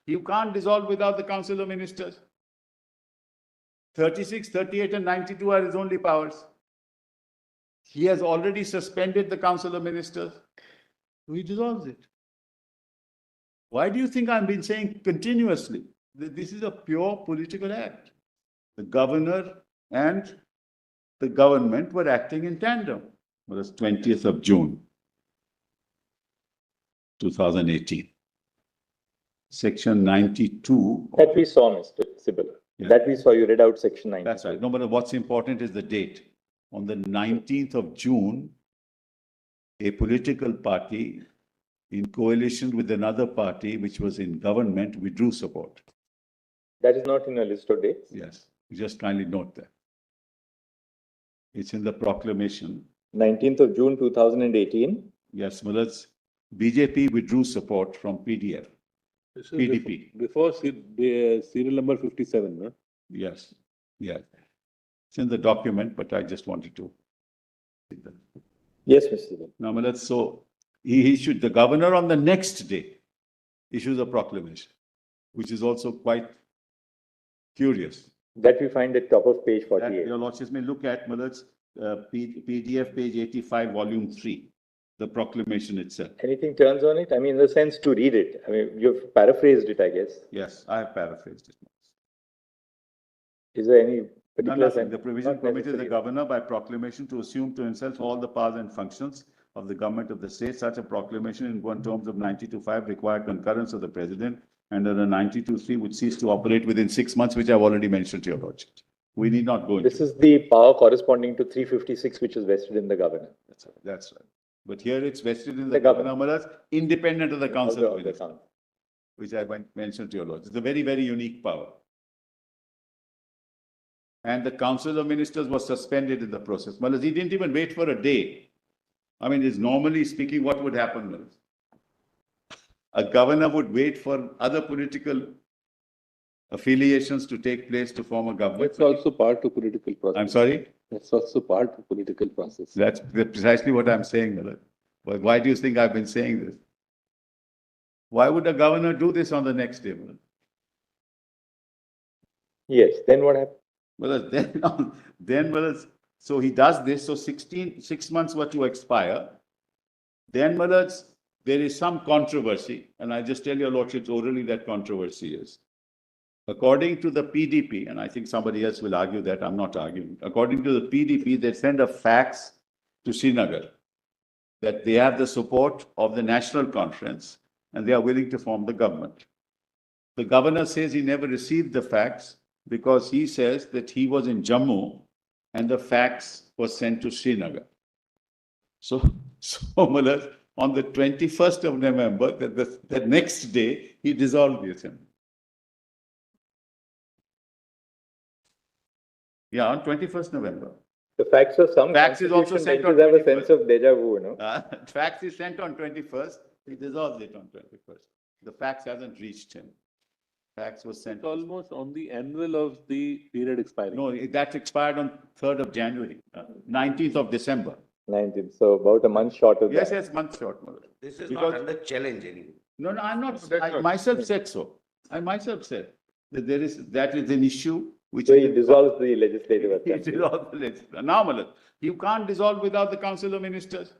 You can't dissolve without the Council of Ministers. 36, 38 and 92 are his only powers. He has already suspended the Council of Ministers. He dissolves it. Why do you think I've been saying continuously that this is a pure political act? The governor and the government were acting in tandem. It was 20th of June, 2018. Section 92. That we saw, Mr. Sibal. Yeah. That we saw, you read out section 9. That's right. No, but what's important is the date. On the 19th of June, a political party in coalition with another party which was in government withdrew support. That is not in a list of dates? Yes, you just kindly note that. It's in the proclamation. 19th of June 2018. Yes, well, it's BJP withdrew support from PDF. PDP. Before the serial number 57, no? Yes, yes. It's in the document, but I just wanted to. Yes, Mr. Sibal. Now, Malad, so he issued, the governor on the next day issues a proclamation, which is also quite curious. That we find at top of page 48. That your lordships may look at Malad's PDF page 85, volume 3, the proclamation itself. Anything turns on it? I mean, in the sense to read it. I mean, you've paraphrased it, I guess. Yes, I have paraphrased it. Is there any particular Nothing. The provision Not permitted the necessary. governor by proclamation to assume to himself all the powers and functions of the government of the state. Such a proclamation in one terms of 92.5 required concurrence of the president, and under 92.3 would cease to operate within 6 months, which I've already mentioned to your lordship. We need not go into. This is the power corresponding to 356, which is vested in the governor. That's right. That's right. But here it's vested in The the governor. governor, independent of the council of Of the ministers, council. which I mentioned to your lordship. It's a very, very unique power. And the council of ministers was suspended in the process. Malas, he didn't even wait for a day. I mean, it's normally speaking, what would happen, Malas? A governor would wait for other political affiliations to take place to form a government. That's also part of political process. I'm sorry? That's also part of political process. That's precisely what I'm saying, Malas. But why do you think I've been saying this? Why would a governor do this on the next day, Malas? Yes, then what happened? Well, then, so he does this, so 6 months were to expire. Then, there is some controversy, and I just tell your lordships orally that controversy is. According to the PDP, and I think somebody else will argue that, I'm not arguing. According to the PDP, they send a fax to Srinagar that they have the support of the National Conference and they are willing to form the government. The governor says he never received the fax, because he says that he was in Jammu and the fax was sent to Srinagar. So Mullah, on the 21st of November, the next day, he dissolved the assembly. Yeah, on 21st November. The facts of some Fax is also constitution sent on benches have a 21st. sense of deja vu, no? Fax is sent on 21st, he dissolves it on 21st. The fax hasn't reached him. Fax was sent. It's almost on the annual of the period expiring. No, that expired on 3rd of January, 19th of December. 19th, so about a month short of Yes, that. yes, month short. Mother. This is Because- not under challenge anymore. No, no, I'm not, that's I not- myself said so. I myself said that that is an issue which. So he dissolves the legislative He assembly. dissolved the legislature. Now, Malad, you can't dissolve without the Council of Ministers.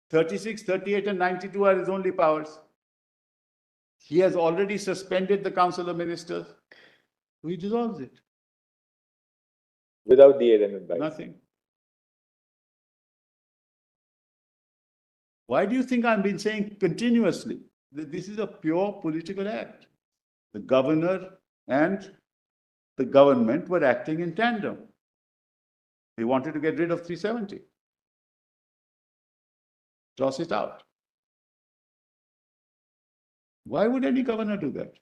36, 38 and 92 are his only powers. He has already suspended the Council of Ministers. He dissolves it. Without the aid and advice. Nothing. Why do you think I've been saying continuously that this is a pure political act? The governor and the government were acting in tandem. They wanted to get rid of 370. Toss it out. Why would any governor do that?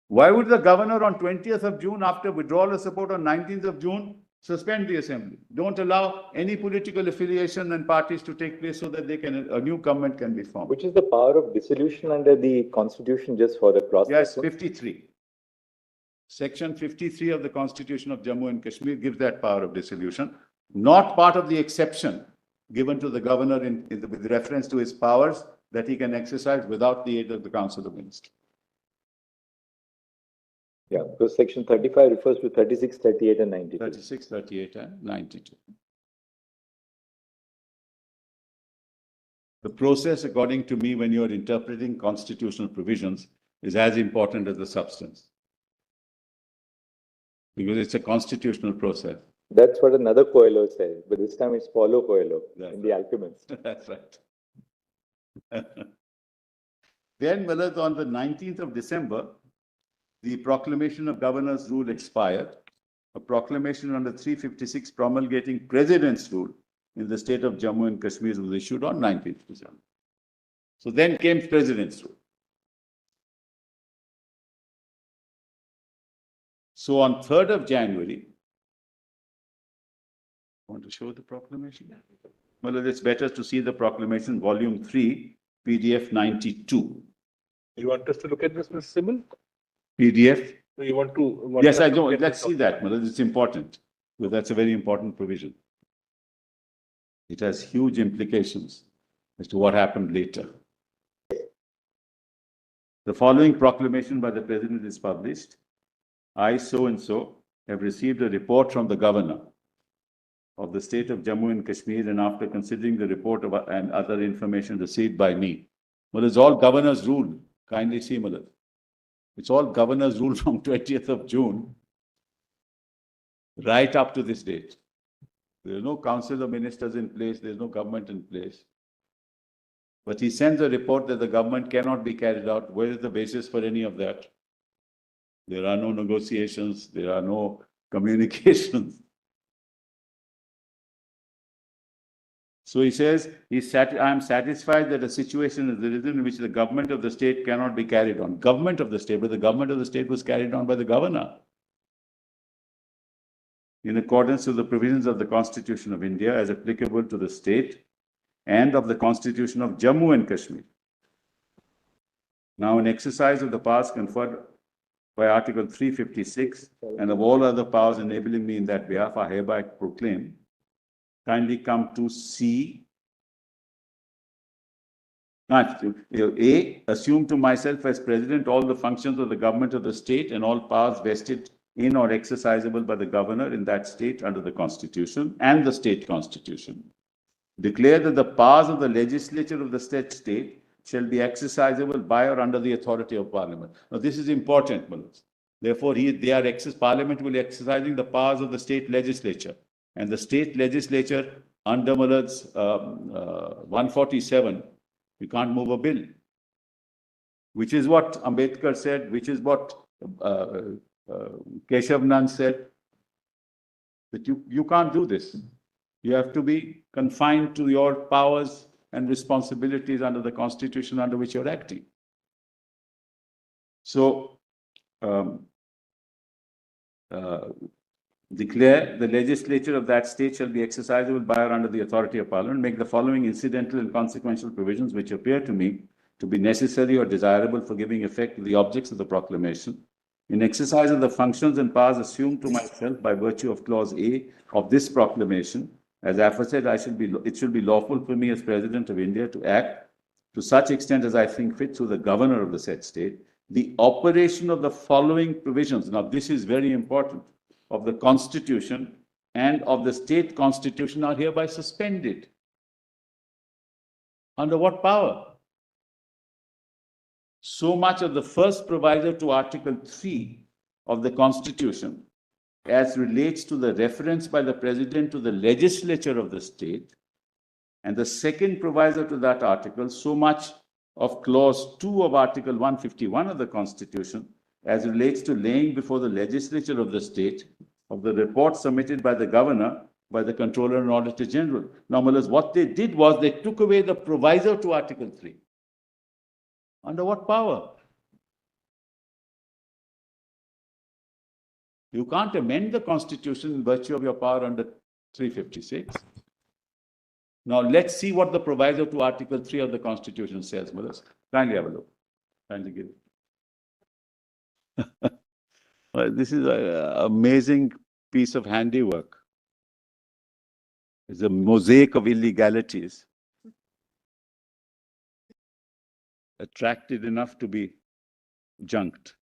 Why would the governor on 20th of June, after withdrawal of support on 19th of June, suspend the assembly? Don't allow any political affiliation and parties to take place so that a new government can be formed. Which is the power of dissolution under the constitution, just for the cross. Yes, 53. Section 53 of the Constitution of Jammu and Kashmir gives that power of dissolution, not part of the exception given to the governor with reference to his powers that he can exercise without the aid of the Council of Ministers. Yeah, because section 35 refers to 36, 38 and 92. 36, 38 and 92. The process, according to me, when you're interpreting constitutional provisions, is as important as the substance. Because it's a constitutional process. That's what another Coelho said, but this time it's Paulo Coelho in The Alchemist. That's right. Then, Millet, on the 19th of December, the proclamation of governor's rule expired. A proclamation under 356 promulgating president's rule in the state of Jammu and Kashmir was issued on 19th December. So then came president's rule. So on 3rd of January, want to show the proclamation? Well, it's better to see the proclamation, volume 3, PDF 92. You want us to look at this, Mr. Simal? PDF? You want to? Yes, I do. Let's see that, Malad. It's important. Because that's a very important provision. It has huge implications as to what happened later. The following proclamation by the President is published. I, so and so, have received a report from the governor of the state of Jammu and Kashmir, and after considering the report and other information received by me. Well, it's all governor's rule. Kindly see, Malad. It's all governor's rule from 20th of June right up to this date. There is no council of ministers in place. There is no government in place. But he sends a report that the government cannot be carried out. Where is the basis for any of that? There are no negotiations. There are no communications. So he says, I am satisfied that a situation has arisen in which the government of the state cannot be carried on. Government of the state, but the government of the state was carried on by the governor. In accordance with the provisions of the Constitution of India as applicable to the state and of the Constitution of Jammu and Kashmir. Now, in exercise of the powers conferred by Article 356 and of all other powers enabling me in that behalf, I hereby proclaim. Kindly come to C. A. Assume to myself as President all the functions of the government of the state and all powers vested in or exercisable by the governor in that state under the Constitution and the state Constitution. Declare that the powers of the legislature of the state shall be exercisable by or under the authority of Parliament. Now, this is important, Malas. Therefore, Parliament will be exercising the powers of the state legislature. And the state legislature under Malad's 147, you can't move a bill. Which is what Ambedkar said, which is what Keshav Nand said, that you can't do this. You have to be confined to your powers and responsibilities under the Constitution under which you're acting. So, declare the legislature of that state shall be exercisable by or under the authority of Parliament. Make the following incidental and consequential provisions which appear to me to be necessary or desirable for giving effect to the objects of the proclamation. In exercise of the functions and powers assumed to myself by virtue of Clause A of this proclamation, as aforesaid, it should be lawful for me as President of India to act to such extent as I think fit through the governor of the said state. The operation of the following provisions, now this is very important, of the Constitution and of the state Constitution are hereby suspended. Under what power? So much of the first proviso to Article 3 of the Constitution as relates to the reference by the President to the legislature of the state, and the second proviso to that article, so much of Clause 2 of Article 151 of the Constitution as relates to laying before the legislature of the state of the report submitted by the governor, by the Controller and Auditor General. Now, what they did was they took away the proviso to Article 3. Under what power? You can't amend the Constitution in virtue of your power under 356. Now, let's see what the proviso to Article 3 of the Constitution says, Malas. Kindly have a look. Kindly give it. This is an amazing piece of handiwork. It's a mosaic of illegalities. attractive enough to be junked.